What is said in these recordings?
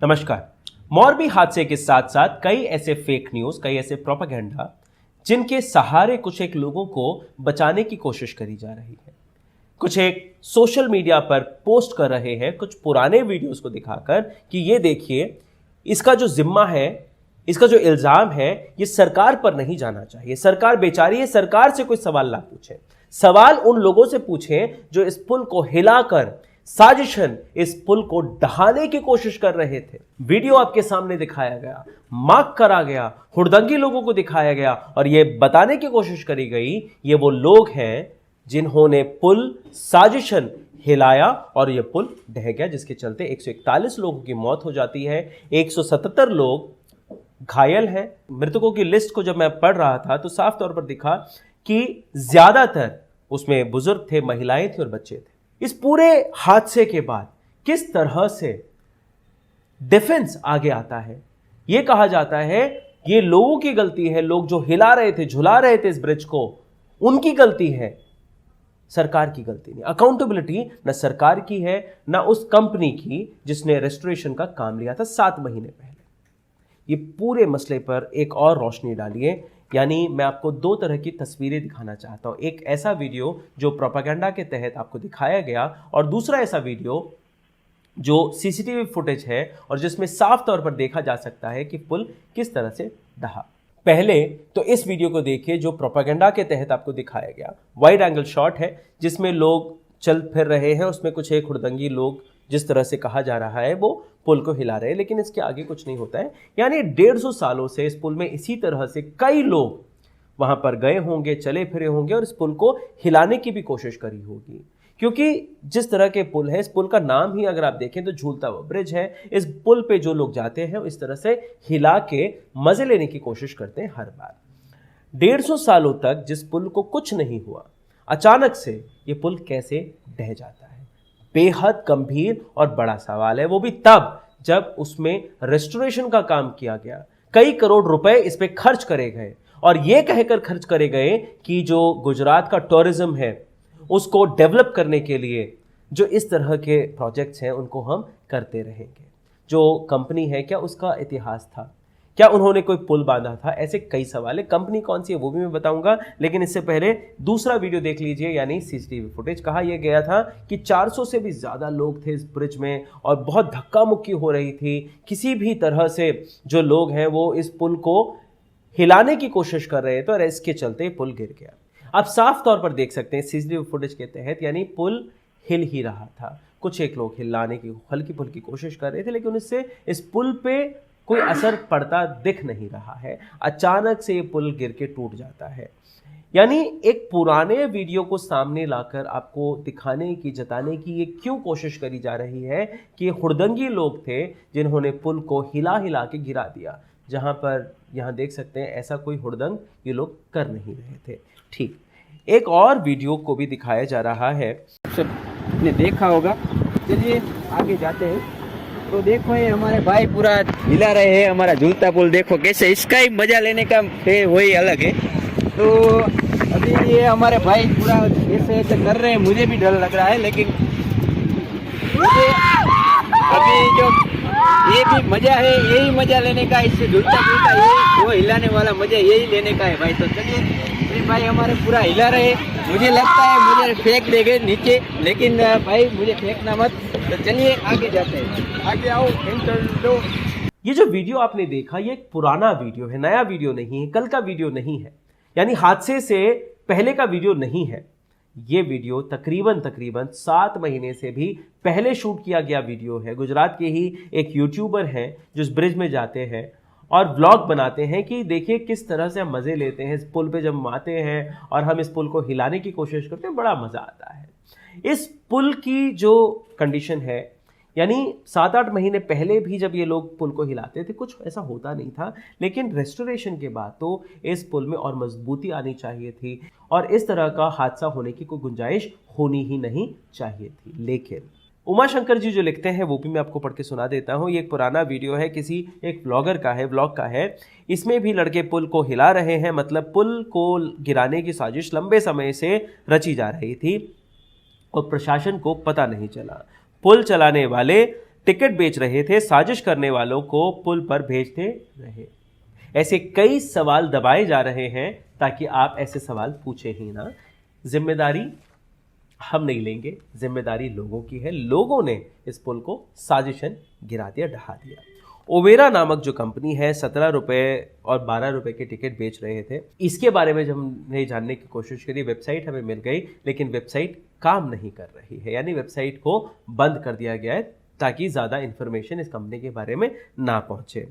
नमस्कार। मोरबी हादसे के साथ साथ कई ऐसे फेक न्यूज, कई ऐसे प्रोपेगेंडा जिनके सहारे कुछ एक लोगों को बचाने की कोशिश करी जा रही है। कुछ एक सोशल मीडिया पर पोस्ट कर रहे हैं कुछ पुराने वीडियोस को दिखाकर कि ये देखिए, इसका जो जिम्मा है, इसका जो इल्जाम है, ये सरकार पर नहीं जाना चाहिए। सरकार बेचारी है, सरकार से कोई सवाल ना पूछे। सवाल उन लोगों से पूछें जो इस पुल को हिलाकर साजिशन इस पुल को ढहाने की कोशिश कर रहे थे। वीडियो आपके सामने दिखाया गया, मार्क करा गया, हुड़दंगी लोगों को दिखाया गया और यह बताने की कोशिश करी गई ये वो लोग हैं जिन्होंने पुल साजिशन हिलाया और यह पुल ढह गया, जिसके चलते 141 लोगों की मौत हो जाती है, 177 लोग घायल हैं। मृतकों की लिस्ट को जब मैं पढ़ रहा था तो साफ तौर पर दिखा कि ज्यादातर उसमें बुजुर्ग थे, महिलाएं थी और बच्चे थे। इस पूरे हादसे के बाद किस तरह से डिफेंस आगे आता है, यह कहा जाता है ये लोगों की गलती है, लोग जो हिला रहे थे, झुला रहे थे इस ब्रिज को, उनकी गलती है, सरकार की गलती नहीं। अकाउंटेबिलिटी न सरकार की है न उस कंपनी की जिसने रेस्टोरेशन का काम लिया था 7 महीने पहले। ये पूरे मसले पर एक और रोशनी डालिए, यानी मैं आपको 2 तरह की तस्वीरें दिखाना चाहता हूं। एक ऐसा वीडियो जो प्रोपेगेंडा के तहत आपको दिखाया गया और दूसरा ऐसा वीडियो जो सीसीटीवी फुटेज है और जिसमें साफ तौर पर देखा जा सकता है कि पुल किस तरह से ढहा। पहले तो इस वीडियो को देखिए जो प्रोपेगेंडा के तहत आपको दिखाया गया। वाइड एंगल शॉट है जिसमें लोग चल फिर रहे हैं, उसमें कुछ एक हुड़दंगी लोग, जिस तरह से कहा जा रहा है, वो पुल को हिला रहे हैं, लेकिन इसके आगे कुछ नहीं होता है। यानी 150 सालों से इस पुल में इसी तरह से कई लोग वहां पर गए होंगे, चले फिरे होंगे और इस पुल को हिलाने की भी कोशिश करी होगी, क्योंकि जिस तरह के पुल है, इस पुल का नाम ही अगर आप देखें तो झूलता हुआ ब्रिज है। इस पुल पे जो लोग जाते हैं इस तरह से हिला के मजे लेने की कोशिश करते हैं हर बार। 150 सालों तक जिस पुल को कुछ नहीं हुआ, अचानक से ये पुल कैसे ढह जाता है, बेहद गंभीर और बड़ा सवाल है। वो भी तब जब उसमें रेस्टोरेशन का काम किया गया, कई करोड़ रुपए इस पे खर्च करे गए और ये कहकर खर्च करे गए कि जो गुजरात का टूरिज्म है उसको डेवलप करने के लिए जो इस तरह के प्रोजेक्ट्स हैं उनको हम करते रहेंगे। जो कंपनी है, क्या उसका इतिहास था, क्या उन्होंने कोई पुल बांधा था, ऐसे कई सवाल है। कंपनी कौन सी है वो भी मैं बताऊंगा, लेकिन इससे पहले दूसरा वीडियो देख लीजिए, यानी सीसीटीवी फुटेज। कहा यह गया था कि 400 से भी ज्यादा लोग थे इस ब्रिज में और बहुत धक्का मुक्की हो रही थी। किसी भी तरह से जो लोग हैं वो इस पुल को हिलाने की कोशिश कर रहे थे और इसके चलते पुल गिर गया। आप साफ तौर पर देख सकते हैं सीसीटीवी फुटेज के तहत, यानी पुल हिल ही रहा था। कुछ एक लोग हिलाने की हल्की फुल्की कोशिश कर रहे थे, लेकिन इससे इस पुल पे कोई असर पड़ता दिख नहीं रहा है। अचानक से ये पुल गिर के टूट जाता है। यानी एक पुराने वीडियो को सामने लाकर आपको दिखाने की, जताने की ये क्यों कोशिश करी जा रही है कि हुड़दंगी लोग थे जिन्होंने पुल को हिला हिला के गिरा दिया, जहां पर यहां देख सकते हैं ऐसा कोई हुड़दंग ये लोग कर नहीं रहे थे। ठीक, एक और वीडियो को भी दिखाया जा रहा है, सबने देखा होगा। चलिए आगे जाते हैं। तो देखो ये हमारे भाई पूरा हिला रहे हैं, हमारा झूलता पुल देखो कैसे, इसका ही मजा लेने का है वही अलग है। तो अभी ये हमारे भाई पूरा ऐसे ऐसे कर रहे हैं, मुझे भी डर लग रहा है, लेकिन मुझे अभी जो ये भी मजा है, यही मजा लेने का, इससे झूलता पुल का ये वो हिलाने वाला मजा यही लेने का है भाई। तो चलिए भाई हमारे पूरा हिला रहे, मुझे लगता है मुझे फेंक देंगे नीचे, लेकिन भाई मुझे फेंकना मत। तो चलिए आगे जाते हैं, आगे आओ दो। ये जो वीडियो आपने देखा ये एक पुराना वीडियो है, नया वीडियो नहीं है, कल का वीडियो नहीं है, यानी हादसे से पहले का वीडियो नहीं है। ये वीडियो तकरीबन 7 महीने से भी पहले शूट किया गया वीडियो है। गुजरात के ही एक यूट्यूबर हैं जो इस ब्रिज में जाते हैं और व्लॉग बनाते हैं कि देखिए किस तरह से हम मज़े लेते हैं इस पुल पे, जब हम आते हैं और हम इस पुल को हिलाने की कोशिश करते हैं, बड़ा मज़ा आता है। इस पुल की जो कंडीशन है, यानी 7-8 महीने पहले भी जब ये लोग पुल को हिलाते थे कुछ ऐसा होता नहीं था, लेकिन रेस्टोरेशन के बाद तो इस पुल में और मजबूती आनी चाहिए थी और इस तरह का हादसा होने की कोई गुंजाइश होनी ही नहीं चाहिए थी। लेकिन उमा शंकर जी जो लिखते हैं वो भी मैं आपको पढ़ के सुना देता हूँ। ये एक पुराना वीडियो है, किसी एक व्लॉगर का है, व्लॉग का है। इसमें भी लड़के पुल को हिला रहे हैं, मतलब पुल को गिराने की साजिश लंबे समय से रची जा रही थी और प्रशासन को पता नहीं चला। पुल चलाने वाले टिकट बेच रहे थे, साजिश करने वालों को पुल पर भेजते रहे। ऐसे कई सवाल दबाए जा रहे हैं ताकि आप ऐसे सवाल पूछे ही ना। जिम्मेदारी हम नहीं लेंगे, जिम्मेदारी लोगों की है। लोगों ने इस पुल को साजिशन गिरा दिया, ढहा दिया। ओबेरा नामक जो कंपनी है 17 रुपए और 12 रुपए के टिकट बेच रहे थे। इसके बारे में जब हमने जानने की कोशिश करी, वेबसाइट हमें मिल गई, लेकिन वेबसाइट काम नहीं कर रही है, यानी वेबसाइट को बंद कर दिया गया है ताकि ज़्यादा इंफॉर्मेशन इस कंपनी के बारे में ना पहुंचे।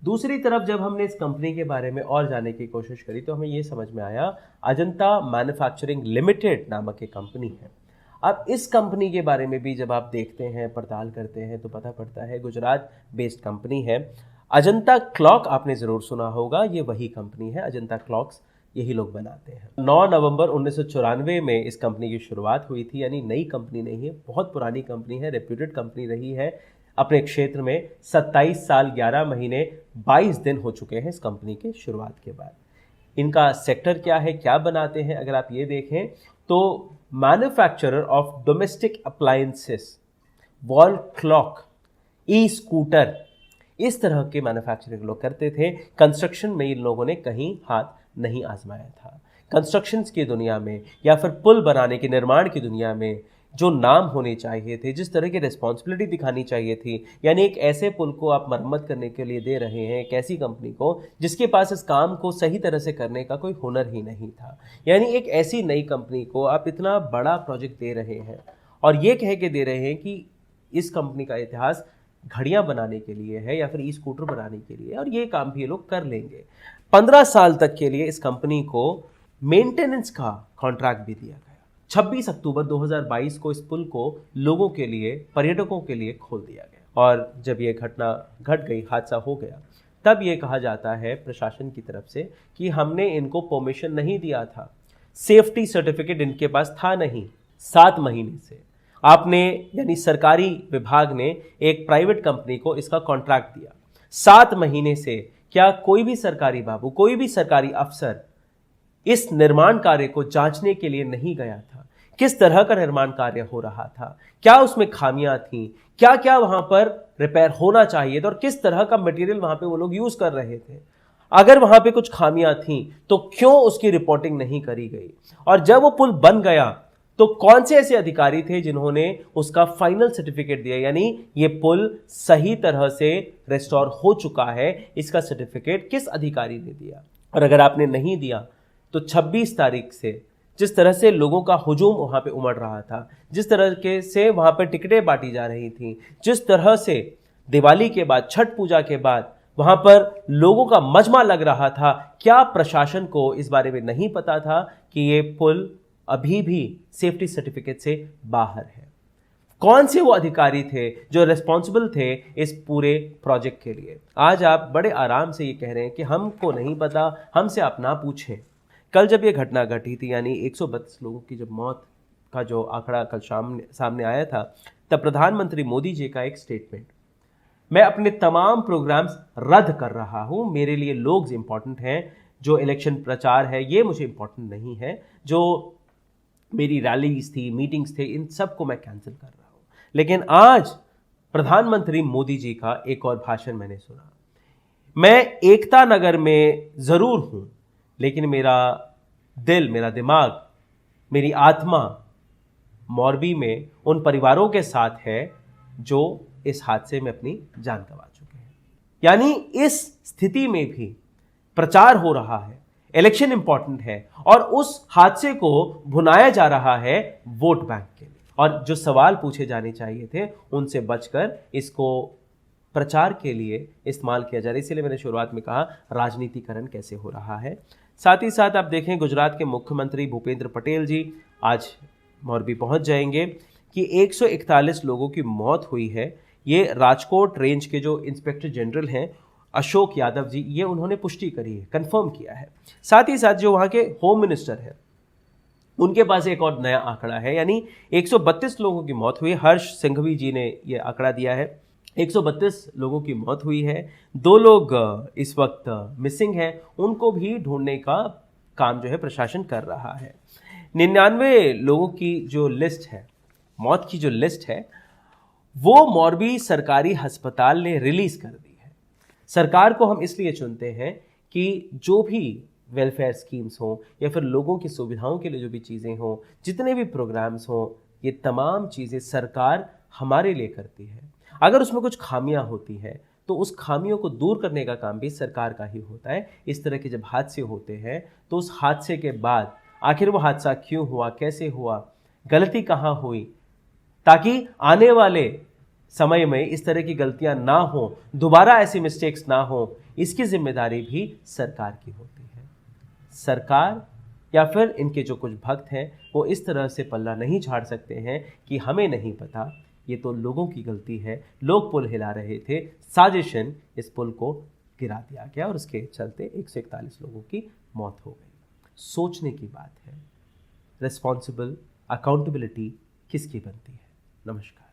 दूसरी तरफ जब हमने इस कंपनी के बारे में और जानने की कोशिश करी तो हमें ये समझ में आया, अजंता मैन्युफैक्चरिंग लिमिटेड नामक एक कंपनी है। अब इस कंपनी के बारे में भी जब आप देखते हैं, पड़ताल करते हैं तो पता पड़ता है गुजरात बेस्ड कंपनी है। अजंता क्लॉक आपने ज़रूर सुना होगा, ये वही कंपनी है। अजंता क्लॉक्स यही लोग बनाते हैं। 9 नवंबर 1994 में इस कंपनी की शुरुआत हुई थी, यानी नई कंपनी नहीं है, बहुत पुरानी कंपनी है, रेप्यूटेड कंपनी रही है। अपने क्षेत्र में 27 साल 11 महीने 22 दिन हो चुके हैं इस कंपनी के शुरुआत के बाद। इनका सेक्टर क्या है, क्या बनाते हैं, अगर आप ये देखें तो manufacturer of domestic appliances, wall clock, e scooter, इस तरह के मैन्युफैक्चरिंग लोग करते थे। कंस्ट्रक्शन में इन लोगों ने कहीं हाथ नहीं आजमाया था। कंस्ट्रक्शंस की दुनिया में या फिर पुल बनाने के निर्माण की दुनिया में जो नाम होने चाहिए थे, जिस तरह की रिस्पॉन्सिबिलिटी दिखानी चाहिए थी, यानी एक ऐसे पुल को आप मरम्मत करने के लिए दे रहे हैं एक ऐसी कंपनी को जिसके पास इस काम को सही तरह से करने का कोई हुनर ही नहीं था। यानी एक ऐसी नई कंपनी को आप इतना बड़ा प्रोजेक्ट दे रहे हैं और ये कह के दे रहे हैं कि इस कंपनी का इतिहास घड़ियां बनाने के लिए है या फिर ई स्कूटर बनाने के लिए, और ये काम भी ये लोग कर लेंगे। 15 साल तक के लिए इस कंपनी को मेंटेनेंस का कॉन्ट्रैक्ट भी दिया गया। 26 अक्टूबर 2022 को इस पुल को लोगों के लिए, पर्यटकों के लिए खोल दिया गया। और जब ये घटना घट गई, हादसा हो गया, तब ये कहा जाता है प्रशासन की तरफ से कि हमने इनको परमिशन नहीं दिया था, सेफ्टी सर्टिफिकेट इनके पास था नहीं। 7 महीने से आपने, यानी सरकारी विभाग ने एक प्राइवेट कंपनी को इसका कॉन्ट्रैक्ट दिया। 7 महीने से क्या कोई भी सरकारी बाबू, कोई भी सरकारी अफसर इस निर्माण कार्य को जांचने के लिए नहीं गया था? किस तरह का निर्माण कार्य हो रहा था, क्या उसमें खामियां थी, क्या क्या वहां पर रिपेयर होना चाहिए था और किस तरह का मटेरियल वहां पे वो लोग यूज कर रहे थे। अगर वहां पे कुछ खामियां थी तो क्यों उसकी रिपोर्टिंग नहीं करी गई? और जब वो पुल बन गया तो कौन से ऐसे अधिकारी थे जिन्होंने उसका फाइनल सर्टिफिकेट दिया, यानी ये पुल सही तरह से रेस्टोर हो चुका है, इसका सर्टिफिकेट किस अधिकारी ने दिया? और अगर आपने नहीं दिया तो 26 तारीख से जिस तरह से लोगों का हुजूम वहां पे उमड़ रहा था, जिस तरह के से वहां पर टिकटें बांटी जा रही थी, जिस तरह से दिवाली के बाद, छठ पूजा के बाद वहां पर लोगों का मजमा लग रहा था, क्या प्रशासन को इस बारे में नहीं पता था कि ये पुल अभी भी सेफ्टी सर्टिफिकेट से बाहर है? कौन से वो अधिकारी थे जो रिस्पॉन्सिबल थे इस पूरे प्रोजेक्ट के लिए? आज आप बड़े आराम से ये कह रहे हैं कि हमको नहीं पता, हमसे आप ना पूछें। कल जब ये घटना घटी थी, यानी 132 लोगों की जब मौत का जो आंकड़ा कल सामने आया था, तब प्रधानमंत्री मोदी जी का एक स्टेटमेंट, मैं अपने तमाम प्रोग्राम्स रद्द कर रहा हूं, मेरे लिए लोग इंपॉर्टेंट हैं, जो इलेक्शन प्रचार है ये मुझे इंपॉर्टेंट नहीं है, जो मेरी रैलीज थी, मीटिंग्स थे, इन सब को मैं कैंसिल कर रहा हूं। लेकिन आज प्रधानमंत्री मोदी जी का एक और भाषण मैंने सुना। मैं एकता नगर में जरूर हूं, लेकिन मेरा दिल, मेरा दिमाग, मेरी आत्मा मोरबी में उन परिवारों के साथ है जो इस हादसे में अपनी जान गंवा चुके हैं। यानी इस स्थिति में भी प्रचार हो रहा है, इलेक्शन इंपॉर्टेंट है और उस हादसे को भुनाया जा रहा है वोट बैंक के लिए, और जो सवाल पूछे जाने चाहिए थे उनसे बचकर इसको प्रचार के लिए इस्तेमाल किया जा रहा है। इसीलिए मैंने शुरुआत में कहा राजनीतिकरण कैसे हो रहा है। साथ ही साथ आप देखें, गुजरात के मुख्यमंत्री भूपेंद्र पटेल जी आज मोरबी पहुंच जाएंगे कि 141 लोगों की मौत हुई है। ये राजकोट रेंज के जो इंस्पेक्टर जनरल हैं अशोक यादव जी, ये उन्होंने पुष्टि करी है, कंफर्म किया है। साथ ही साथ जो वहाँ के होम मिनिस्टर हैं उनके पास एक और नया आंकड़ा है, यानी 132 लोगों की मौत हुई। हर्ष सिंघवी जी ने यह आंकड़ा दिया है, 132 लोगों की मौत हुई है। 2 लोग इस वक्त मिसिंग हैं, उनको भी ढूंढने का काम जो है प्रशासन कर रहा है। 99 लोगों की जो लिस्ट है, मौत की जो लिस्ट है, वो मोरबी सरकारी अस्पताल ने रिलीज कर दी है। सरकार को हम इसलिए चुनते हैं कि जो भी वेलफेयर स्कीम्स हों या फिर लोगों की सुविधाओं के लिए जो भी चीज़ें हों, जितने भी प्रोग्राम्स हों, ये तमाम चीज़ें सरकार हमारे लिए करती है। अगर उसमें कुछ खामियां होती हैं तो उस खामियों को दूर करने का काम भी सरकार का ही होता है। इस तरह के जब हादसे होते हैं तो उस हादसे के बाद आखिर वो हादसा क्यों हुआ, कैसे हुआ, गलती कहाँ हुई, ताकि आने वाले समय में इस तरह की गलतियां ना हो, दोबारा ऐसी मिस्टेक्स ना हो, इसकी जिम्मेदारी भी सरकार की होती है। सरकार या फिर इनके जो कुछ भक्त हैं वो इस तरह से पल्ला नहीं झाड़ सकते हैं कि हमें नहीं पता, ये तो लोगों की गलती है, लोग पुल हिला रहे थे, साजिशन इस पुल को गिरा दिया गया और उसके चलते 141 लोगों की मौत हो गई। सोचने की बात है, रिस्पॉन्सिबल अकाउंटेबिलिटी किसकी बनती है। नमस्कार।